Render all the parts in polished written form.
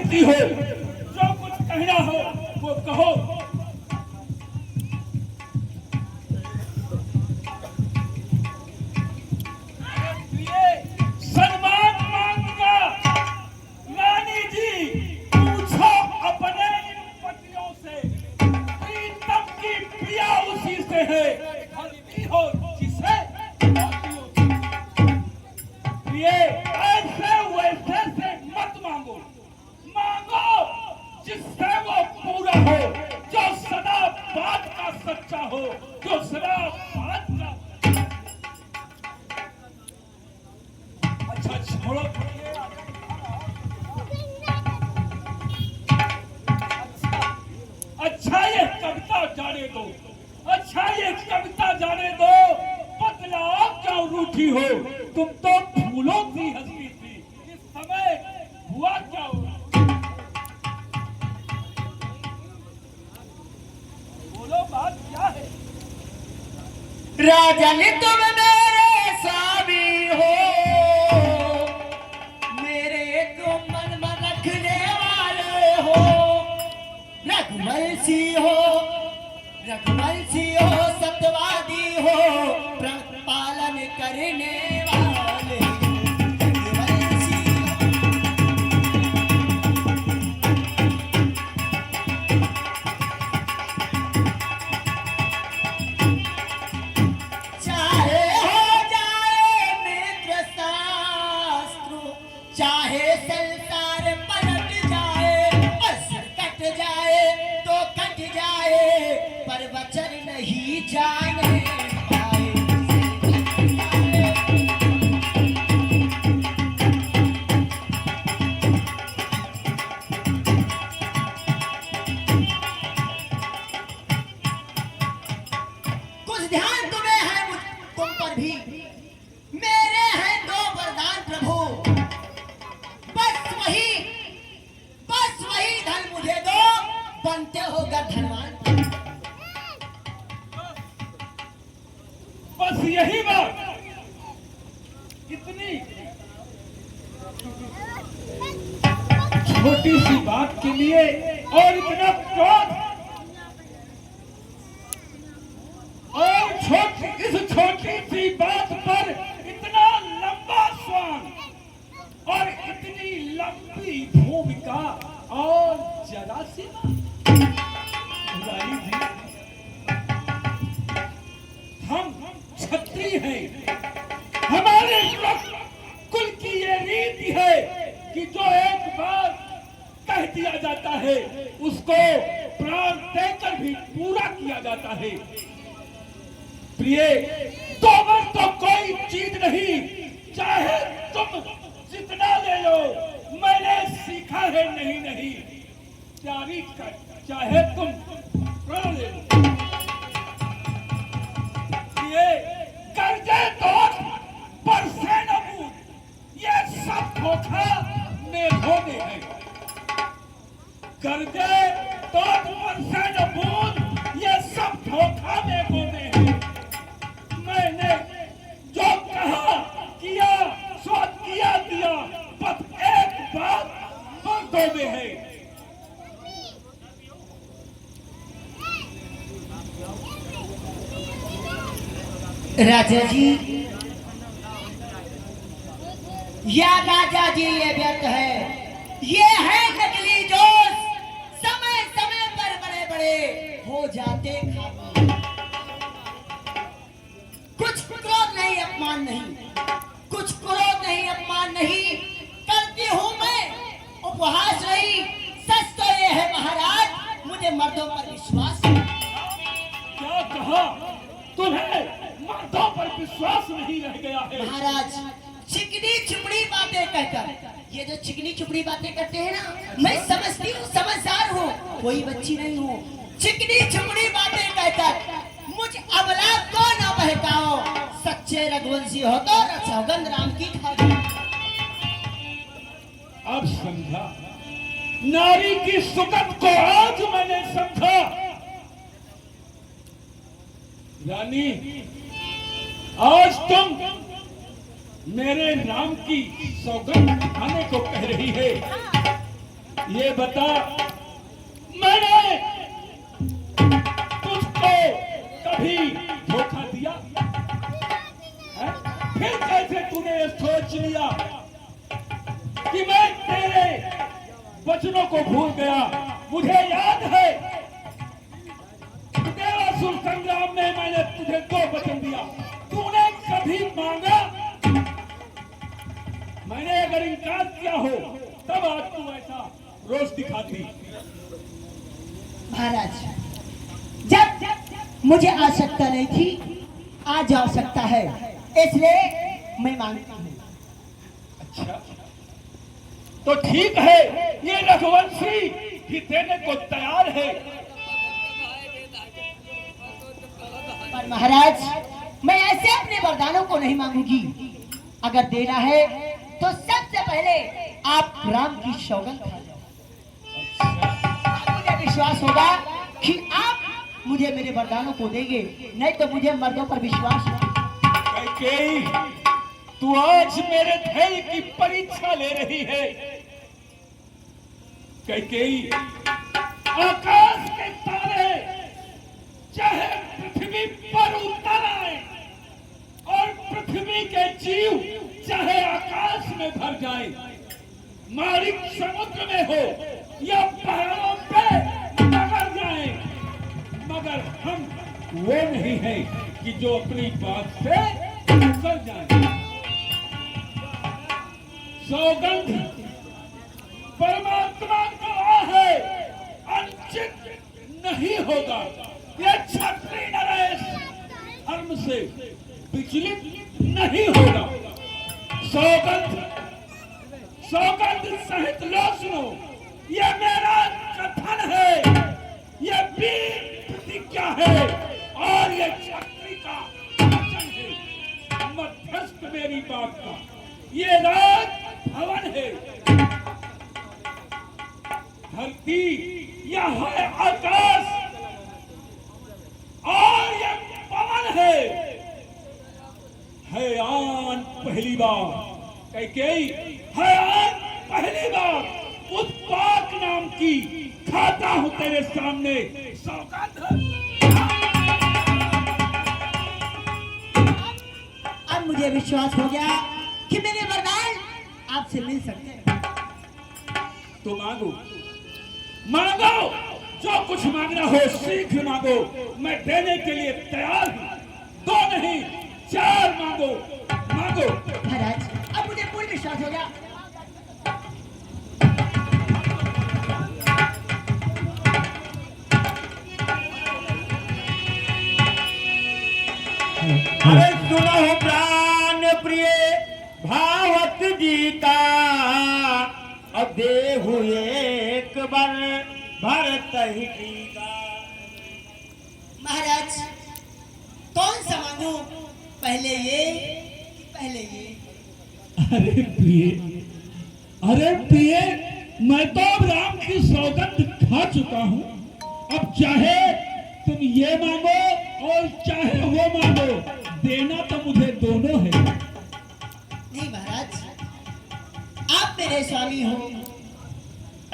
कहती हो, जो कुछ कहना हो वो कहो। सन्मान मांगूंगा। रानी जी, पूछो अपने इन पतियों से, प्रीतम की प्रिया उसी से है, हल्दी हो जिसे प्रिय। ऐसे वैसे से मत मांगो, मांगो जिससे वो पूरा हो, जो सदा बात का सच्चा हो, जो सदा बात का। अच्छा छोड़ो, अच्छा ये कविता जाने दो, अच्छा ये कविता जाने दो। बदलाव क्यों रूठी हो, तुम तो फूलों की हंसी थी, इस समय हुआ क्या हो? बोलो बात क्या है? राजन तुम मेरे स्वामी हो, मेरे तुम मन में रखने वाले हो। रघुवंशी हो, रघुवंशी हो, सत्यवादी हो, पालन करने वाले रघुवंशी चाहे हो जाए मित्र शास्त्र, चाहे संसार पलट जाए, असर कट जाए तो कट जाए, पर वचन नहीं जाने पाए। कुछ ध्यान तुम्हें है तुम पर भी, मेरे हैं दो वरदान प्रभु। बस वही धन मुझे दो, बनते होगा धनवान। बस यही बात, इतनी छोटी सी बात के लिए और इतना क्रोध, और इस छोटी सी बात पर इतना लंबा स्वांग और इतनी लंबी भूमिका और जरा सी रानी जी, हम क्षत्रिय हैं, हमारे कुल की ये रीति है कि जो एक बार कह दिया जाता है उसको प्राण देकर भी पूरा किया जाता है। प्रिय, दोबर तो कोई चीज नहीं, चाहे तुम जितना ले लो, मैंने सीखा है नहीं प्यारी कर, चाहे तुम प्राण ले लो। प्रिय, कर्जे दोस्त पर से नबूद, ये सब धोखा मेघों में है। कर्जे दोस्त पर से नबूद, ये सब धोखा मेघों में है। मैंने जो कहा किया, सो किया दिया, बस एक बात मर्दों में है। राजा जी, या राजा जी ये व्यर्थ है, ये है नकली जोश, समय समय पर बड़े बड़े हो जाते खाबों। कुछ क्रोध नहीं, अपमान नहीं, कुछ क्रोध नहीं, अपमान नहीं करती हूँ मैं, उपहास नहीं। सच तो ये है महाराज, मुझे मर्दों पर विश्वास है। क्या कहा? तुम्हें मर्दों पर विश्वास नहीं रह गया है? महाराज, चिकनी चुपड़ी बातें कहकर, ये जो चिकनी चुपड़ी बातें करते हैं ना, मैं समझती हूँ, समझदार हूँ, कोई बच्ची नहीं हूँ। चिकनी चुपड़ी बातें कहकर मुझ अबला को न बहकाओ, सच्चे रघुवंशी हो तो सौगंध राम की खाओ। अब समझा, नारी की सुगंध को आज मैंने समझा। रानी, आज तुम मेरे नाम की सौगंध खाने को कह रही है। ये बता, मैंने तुझको कभी धोखा दिया है? फिर कैसे तूने ये सोच लिया कि मैं तेरे वचनों को भूल गया? मुझे याद है देवासुर संग्राम में मैंने तुझे 2 वचन दिया, तूने कभी मांगा? मैंने अगर इनकार किया हो तब आज तू ऐसा रोष दिखाती। महाराज, जब मुझे आवश्यकता नहीं थी, आज आवश्यकता है, इसलिए मैं मांगता हूँ। अच्छा, तो ठीक है, ये रघुवंशी भी देने को तैयार है। पर महाराज, मैं ऐसे अपने वरदानों को नहीं मांगूंगी। अगर देना है तो सबसे पहले आप राम की सौगंध खा लो। मुझे विश्वास होगा कि आप मुझे मेरे वरदानों को देंगे, नहीं तो मुझे मर्दों पर विश्वास नहीं। कैकेयी, तू आज मेरे धैर्य की परीक्षा ले रही है। कैकेयी, आकाश के तारे चाहे पृथ्वी पर उतर आए और पृथ्वी के जीव चाहे आकाश में भर जाए, मारिक समुद्र में हो या पहाड़ों पे मगर जाए, मगर हम वो नहीं है कि जो अपनी बात से मुकर जाए। सौगंध परमात्मा का है, अंचित नहीं होगा। ये क्षत्रिय नरेश धर्म से विचलित नहीं होगा। सौगंध सहित लो सुनो, ये मेरा कथन है, ये वीर प्रतिज्ञा है और ये क्षत्रिय का वचन है। मध्यस्थ मेरी बात का ये राज भवन है। धरती यह है आकाश और ये पवन है आन पहली बार। कैकेयी, है आन पहली बार उस पाक नाम की खाता हूं तेरे सामने सौगंध। अब मुझे विश्वास हो गया कि मेरे वरदान आपसे मिल सकते हैं। तो मांगो, मांगो, जो कुछ मांगना हो शीघ्र मांगो, मैं देने के लिए तैयार हूं। 2 नहीं 4 मांगो, मांगो। महाराज, अब मुझे पूर्ण विश्वास हो गया। अरे सुनो प्राण प्रिय भावत जी का, अब देहु एक बार भरत ही का। महाराज, कौन सा मांगू? पहले ये, पहले ये। अरे प्रिय, मैं तो अब राम की सौगंध खा चुका हूँ। अब चाहे तुम ये मांगो और चाहे वो मांगो, देना तो मुझे दोनों है। नहीं महाराज, आप मेरे स्वामी हो,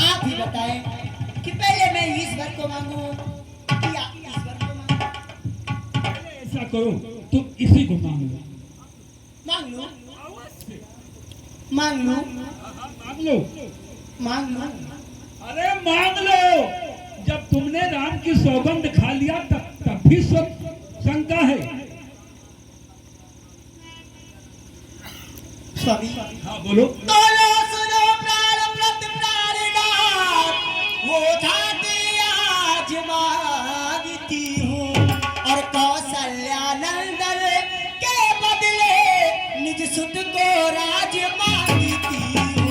आप ही बताएं कि पहले मैं ईश्वर को मांगू कि आप ईश्वर को मांगू? ऐसा करो, तुम इसी को मांग लो। मांग लो, मांग लो, मांग लो, मांग लो। अरे मांग लो। जब तुमने राम की सौगंध खा लिया तब भी सब शंका है। स्वामी, हाँ बोलो। बोलो सुनो प्राण व्रत प्राणनाथ, वो जाति आज मांगती हूँ और कौशल्या नंदन के बदले निज सुत को राज मांगती हूँ।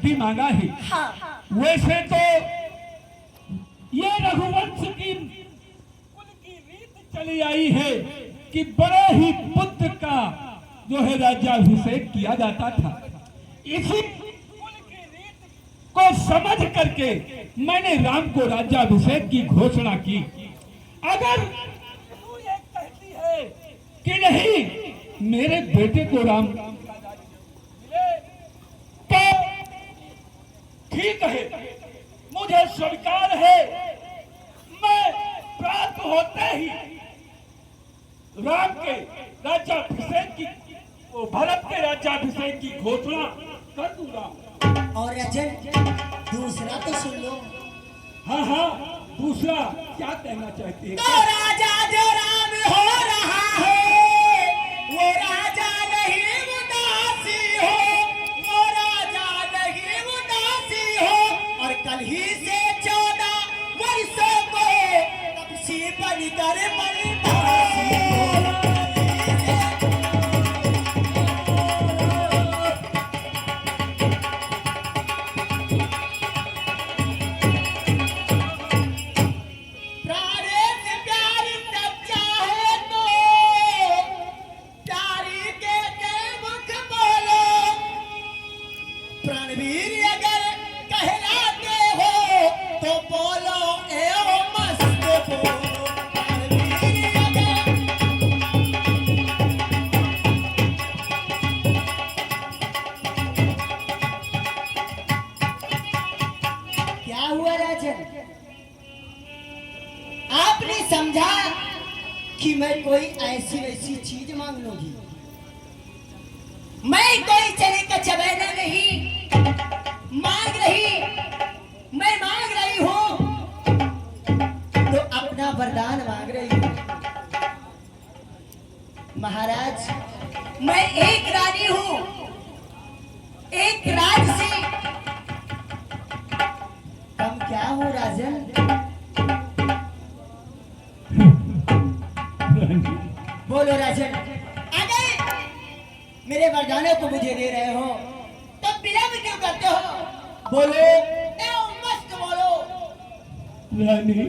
हड्डी मांगा है। हाँ वैसे तो ये रघुवंश की कुल की रीत चली आई है कि बड़े ही पुत्र का जो है राज्याभिषेक किया जाता था। इसी कुल की रीत को समझ करके मैंने राम को राज्याभिषेक की घोषणा की। अगर तू ये कहती है कि नहीं मेरे बेटे को राम मिले तो ठीक है, मुझे स्वीकार है। मैं प्राप्त होते ही राम के राज्याभिषेक की, भरत के राज्याभिषेक की घोषणा कर दूंगा। और राजन दूसरा तो सुन लो। हाँ हाँ, दूसरा क्या कहना चाहती है? तो राजा जो राम हो रहा है वो राजा नहीं उदासी हो, वो राजा नहीं उदासी हो। और कल ही से 14 वर्षों को तपसी बनकर बनवासी हो। आपने समझा कि मैं कोई ऐसी वैसी चीज मांग लूंगी? मैं कोई चने का चबेना नहीं मैं मांग रही हूं तो अपना वरदान मांग रही हूं। महाराज, मैं एक रानी हूं, एक राज से कम क्या हूं राजन? बोलो राजन, अगर मेरे वरदानों को मुझे दे रहे हो तो विलंब क्यों करते हो? बोलो, मस्त बोलो। रानी,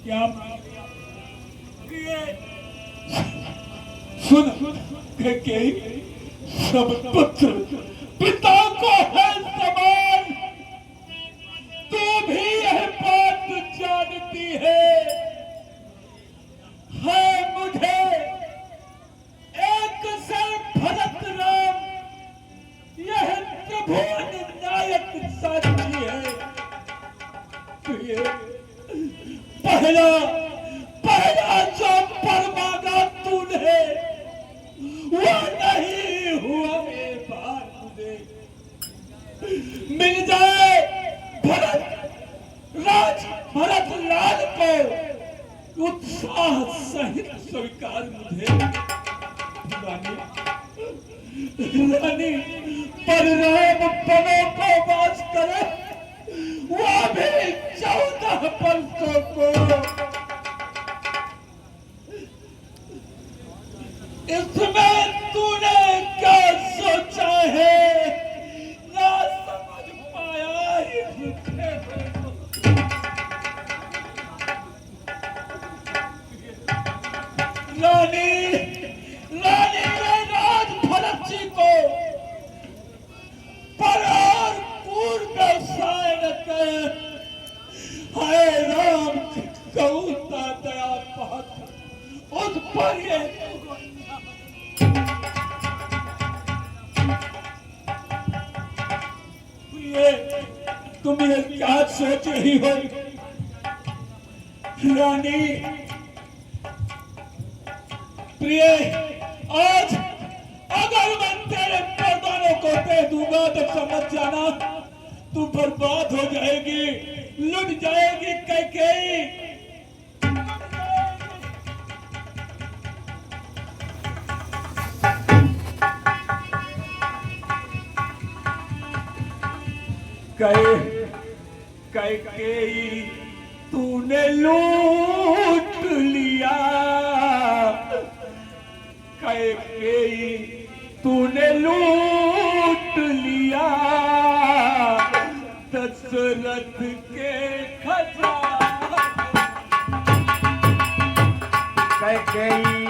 क्या सुन के सब पुत्र पिता को है समान, तू भी यह बात जानती है मुझे एक सर भरत राम यह त्रिभुवन नायक साक्षी है। पहला जो पर मांगा तूने वो नहीं हुआ। एक बार मुझे मिल जाए भरत लाल को उत्साह सहित स्वीकार मुझे। रानी पर राम पनों को वास करे, वो भी 14 वर्षों को। इसमें तूने क्या सोचा है ना समझ पाया रानी ने राज भरत जी को पर और पूर्व व्यवसाय न कर, हाय राम कौता दया पात्र उस पर ये तुम ये क्या सोच रही हो रानी? प्रिय, आज अगर मैं तेरे वरदानों को दे दूंगा तो समझ जाना तू बर्बाद हो जाएगी, लुट जाएगी कैकेयी। कैकेयी तूने लूट लिया, कैकेयी तूने लूट दशरथ के खजाने कैकेयी